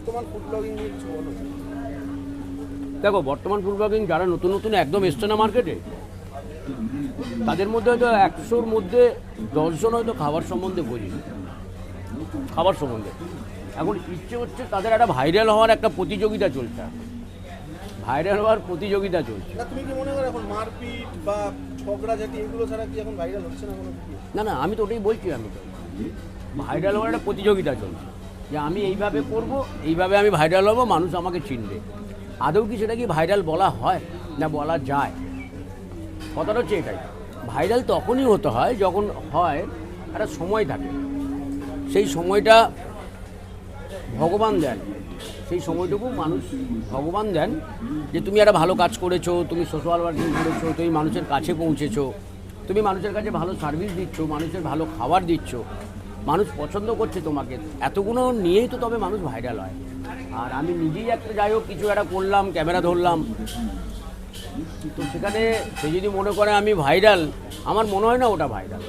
বর্তমান food blogging নিয়ে কিছু বলো। দেখো, বর্তমান ফুড ব্লগিং যারা নতুন নতুন একদম এসছে না মার্কেটে, তাদের মধ্যে হয়তো 100-র মধ্যে 10জন হয়তো খাবার সম্বন্ধে বোঝে, খাবার সম্বন্ধে। এখন ইচ্ছে হচ্ছে তাদের একটা ভাইরাল হওয়ার একটা প্রতিযোগিতা চলছে, ভাইরাল হওয়ার প্রতিযোগিতা চলছে। না, তুমি কি মনে করো এখন মারপিট বা ঝগড়া জাতি এগুলো ছাড়া কি এখন ভাইরাল হচ্ছে না কোনো ভিডিও? না না, আমি তো ওটাই বলছি, আমি তো ভাইরাল হওয়ার একটা প্রতিযোগিতা চলছে, যে আমি এইভাবে করব, এইভাবে আমি ভাইরাল হব, মানুষ আমাকে চিনবে। আদৌ কি সেটা কি ভাইরাল বলা হয় না বলা যায়? কথাটা হচ্ছে এটাই, ভাইরাল তখনই হতে হয় যখন হয় একটা সময় থাকে, সেই সময়টা ভগবান দেন, সেই সময়টুকু মানুষ ভগবান দেন, যে তুমি একটা ভালো কাজ করেছো, তুমি সোশ্যাল ওয়ার্কিং করেছো, তুমি মানুষের কাছে পৌঁছেছো, তুমি মানুষের কাছে ভালো সার্ভিস দিচ্ছ, মানুষের ভালো খাবার দিচ্ছ, মানুষ পছন্দ করছে তোমাকে, এতগুলো নিয়েই তো তবে মানুষ ভাইরাল হয়। আর আমি নিজেই একটা, যাই হোক, কিছু একটা করলাম, ক্যামেরা ধরলাম, তো সেখানে সে যদি মনে করে আমি ভাইরাল, আমার মনে হয় না ওটা ভাইরাল।